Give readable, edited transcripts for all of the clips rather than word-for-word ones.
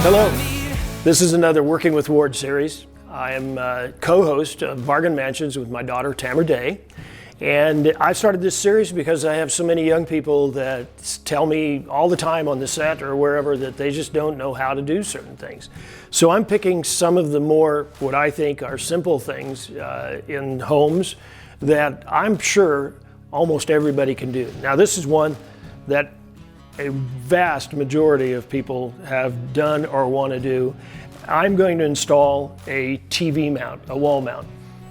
Hello, this is another Working with Ward series. I am co-host of Bargain Mansions with my daughter Tamara Day. And I started this series because I have so many young people that tell me all the time on the set or wherever that they just don't know how to do certain things. So I'm picking some of the more, what I think are simple things in homes that I'm sure almost everybody can do. Now this is one that a vast majority of people have done or want to do. I'm going to install a TV mount, a wall mount.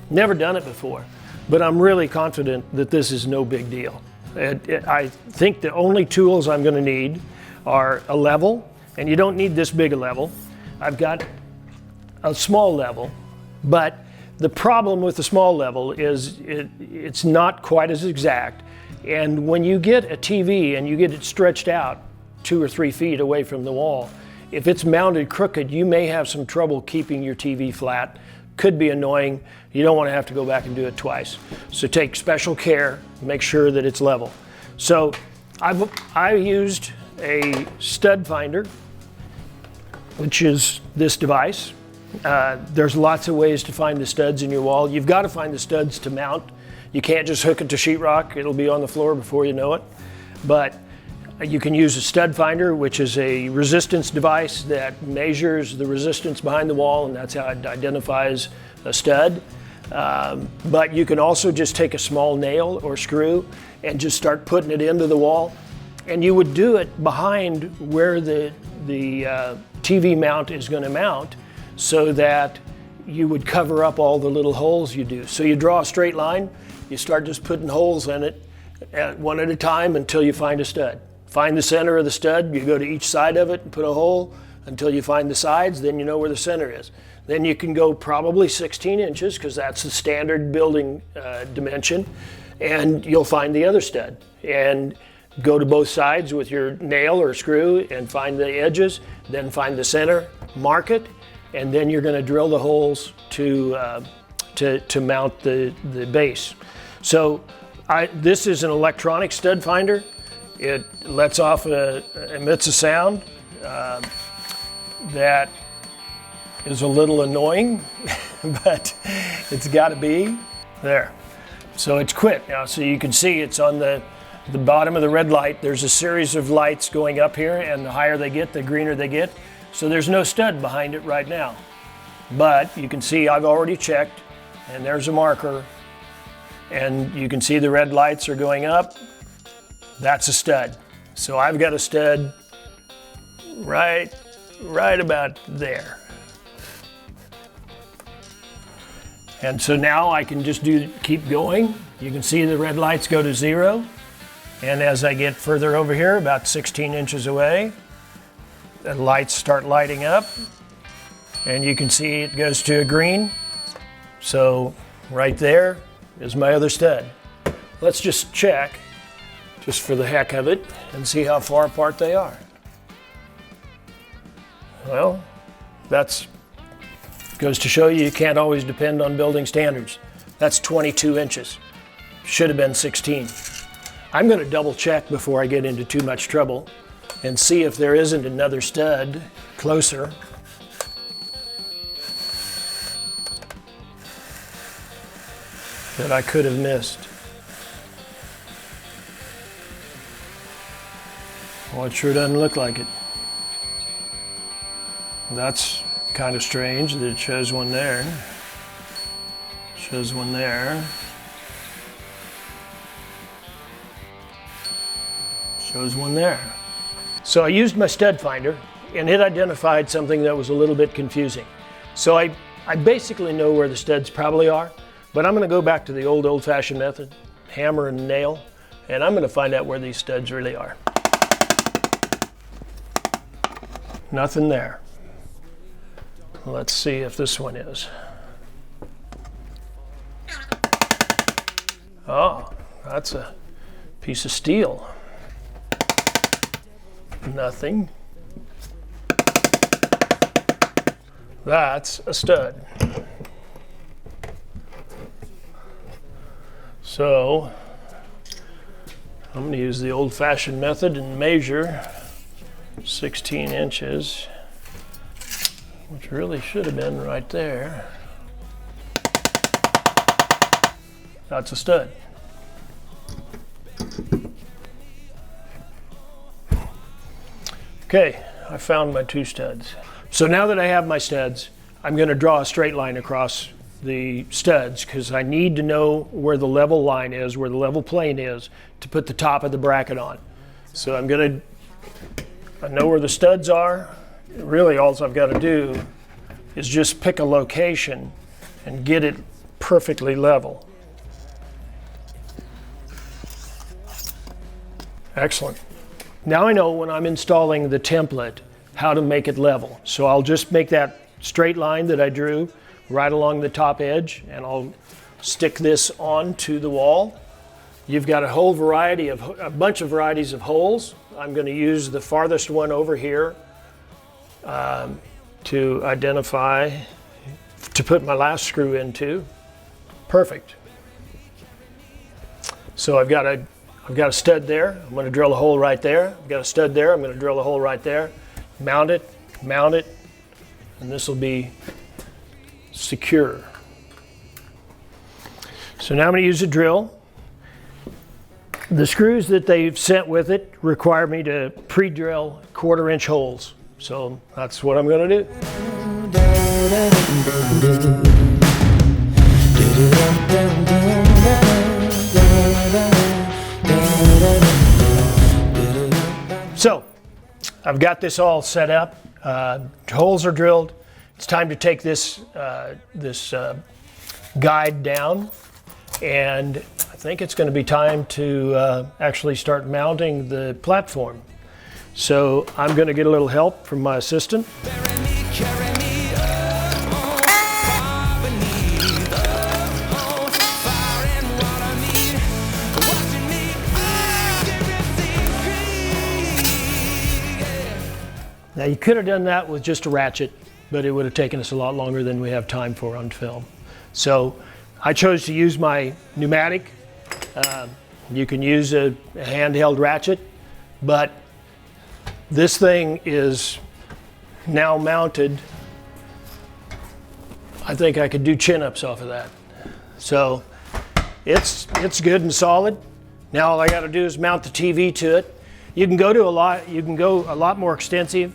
Never done it before, but I'm really confident that this is no big deal. I think the only tools I'm going to need are a level, and you don't need this big a level. I've got a small level, but the problem with the small level is it's not quite as exact. And when you get a TV and you get it stretched out 2 or 3 feet away from the wall, if it's mounted crooked, you may have some trouble keeping your TV flat. Could be annoying. You don't want to have to go back and do it twice. So take special care, make sure that it's level. So I used a stud finder, which is this device. There's lots of ways to find the studs in your wall. You've got to find the studs to mount. You can't just hook it to sheetrock. It'll be on the floor before you know it. But you can use a stud finder, which is a resistance device that measures the resistance behind the wall, and that's how it identifies a stud. But you can also just take a small nail or screw and just start putting it into the wall. And you would do it behind where the TV mount is going to mount, so that you would cover up all the little holes you do. So you draw a straight line, you start just putting holes in it one at a time until you find a stud. Find the center of the stud, you go to each side of it and put a hole until you find the sides, then you know where the center is. Then you can go probably 16 inches, because that's the standard building dimension, and you'll find the other stud. And go to both sides with your nail or screw and find the edges, then find the center, mark it, and then you're going to drill the holes to mount the base. So this is an electronic stud finder. It lets off emits a sound that is a little annoying, but it's got to be there. So it's quit now. So you can see it's on the bottom of the red light. There's a series of lights going up here, and the higher they get, the greener they get. So there's no stud behind it right now. But you can see I've already checked, and there's a marker, and you can see the red lights are going up. That's a stud. So I've got a stud right about there. And so now I can just keep going. You can see the red lights go to 0. And as I get further over here, about 16 inches away, the lights start lighting up. And you can see it goes to a green. So right there is my other stud. Let's just check, just for the heck of it, and see how far apart they are. Well, that goes to show you can't always depend on building standards. That's 22 inches. Should have been 16. I'm going to double check before I get into too much trouble and see if there isn't another stud closer. That I could have missed. Well, it sure doesn't look like it. That's kind of strange that it shows one there. Shows one there. Shows one there. So I used my stud finder, and it identified something that was a little bit confusing. So I basically know where the studs probably are, but I'm going to go back to the old-fashioned method, hammer and nail, and I'm going to find out where these studs really are. Nothing there. Let's see if this one is. Oh, that's a piece of steel. Nothing. That's a stud. So I'm going to use the old-fashioned method and measure 16 inches which really should have been right there. That's a stud. Okay, I found my 2 studs. So now that I have my studs, I'm going to draw a straight line across the studs because I need to know where the level line is, where the level plane is, to put the top of the bracket on. So I know where the studs are. Really all I've got to do is just pick a location and get it perfectly level. Excellent. Now I know when I'm installing the template how to make it level. So I'll just make that straight line that I drew right along the top edge, and I'll stick this onto the wall. You've got a bunch of varieties of holes. I'm going to use the farthest one over here to identify, to put my last screw into. Perfect. So I've got a stud there. I'm going to drill a hole right there. I've got a stud there. I'm going to drill a hole right there. Mount it, and this will be secure. So now I'm going to use a drill. The screws that they've sent with it require me to pre-drill 1/4-inch holes. So that's what I'm going to do. So I've got this all set up. Holes are drilled. It's time to take this guide down, and I think it's going to be time to actually start mounting the platform. So I'm going to get a little help from my assistant. Now you could have done that with just a ratchet, but it would have taken us a lot longer than we have time for on film. So I chose to use my pneumatic. You can use a handheld ratchet, but this thing is now mounted. I think I could do chin-ups off of that. So it's good and solid. Now all I got to do is mount the TV to it. You can go a lot more extensive.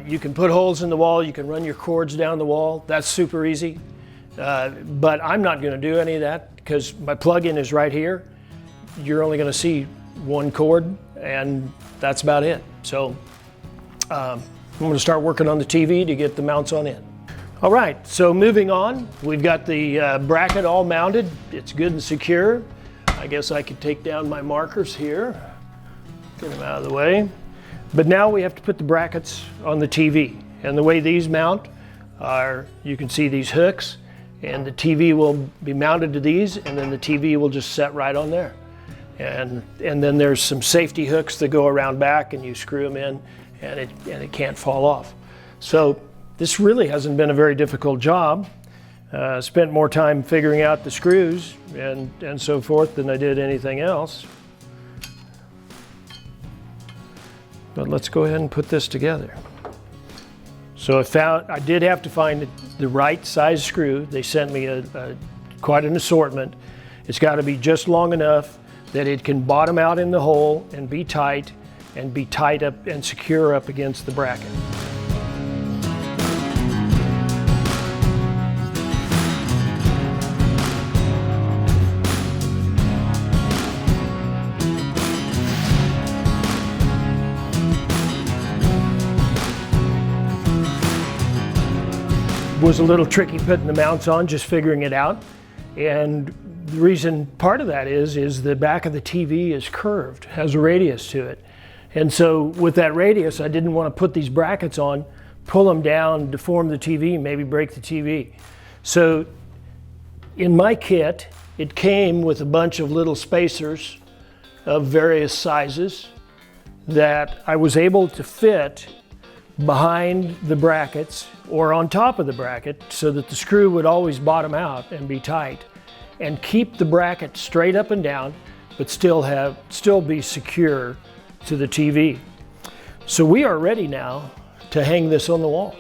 You can put holes in the wall. You can run your cords down the wall. That's super easy. But I'm not going to do any of that because my plug-in is right here. You're only going to see one cord, and that's about it. So I'm going to start working on the TV to get the mounts on in. All right, so moving on, we've got the bracket all mounted. It's good and secure. I guess I could take down my markers here, get them out of the way. But now we have to put the brackets on the TV. And the way these mount are, you can see these hooks, and the TV will be mounted to these, and then the TV will just set right on there. And then there's some safety hooks that go around back, and you screw them in, and it can't fall off. So this really hasn't been a very difficult job. Spent more time figuring out the screws and so forth than I did anything else. But let's go ahead and put this together. So I did have to find the right size screw. They sent me quite an assortment. It's got to be just long enough that it can bottom out in the hole and be tight up and secure up against the bracket. Was a little tricky putting the mounts on, just figuring it out. And the reason part of that is the back of the TV is curved, has a radius to it. And so with that radius, I didn't want to put these brackets on, pull them down, deform the TV, maybe break the TV. So in my kit, it came with a bunch of little spacers of various sizes that I was able to fit behind the brackets or on top of the bracket so that the screw would always bottom out and be tight and keep the bracket straight up and down, but still be secure to the TV. So we are ready now to hang this on the wall.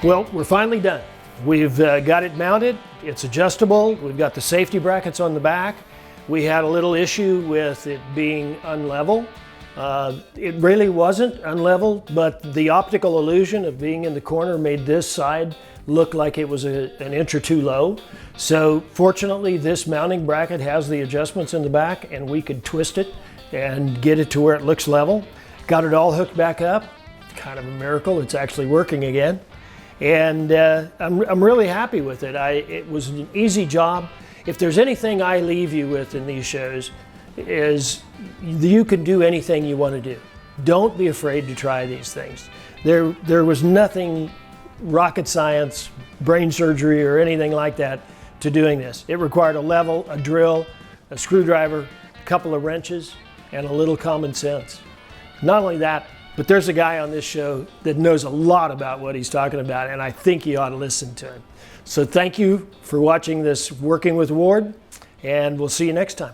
Well, we're finally done. We've got it mounted. It's adjustable. We've got the safety brackets on the back. We had a little issue with it being unlevel. It really wasn't unlevel, but the optical illusion of being in the corner made this side look like it was an inch or two low. So fortunately, this mounting bracket has the adjustments in the back, and we could twist it and get it to where it looks level. Got it all hooked back up. Kind of a miracle. It's actually working again. And I'm really happy with it. It was an easy job. If there's anything I leave you with in these shows, is you can do anything you want to do. Don't be afraid to try these things. There was nothing rocket science, brain surgery, or anything like that to doing this. It required a level, a drill, a screwdriver, a couple of wrenches, and a little common sense. Not only that, but there's a guy on this show that knows a lot about what he's talking about, and I think you ought to listen to him. So thank you for watching this Working with Ward, and we'll see you next time.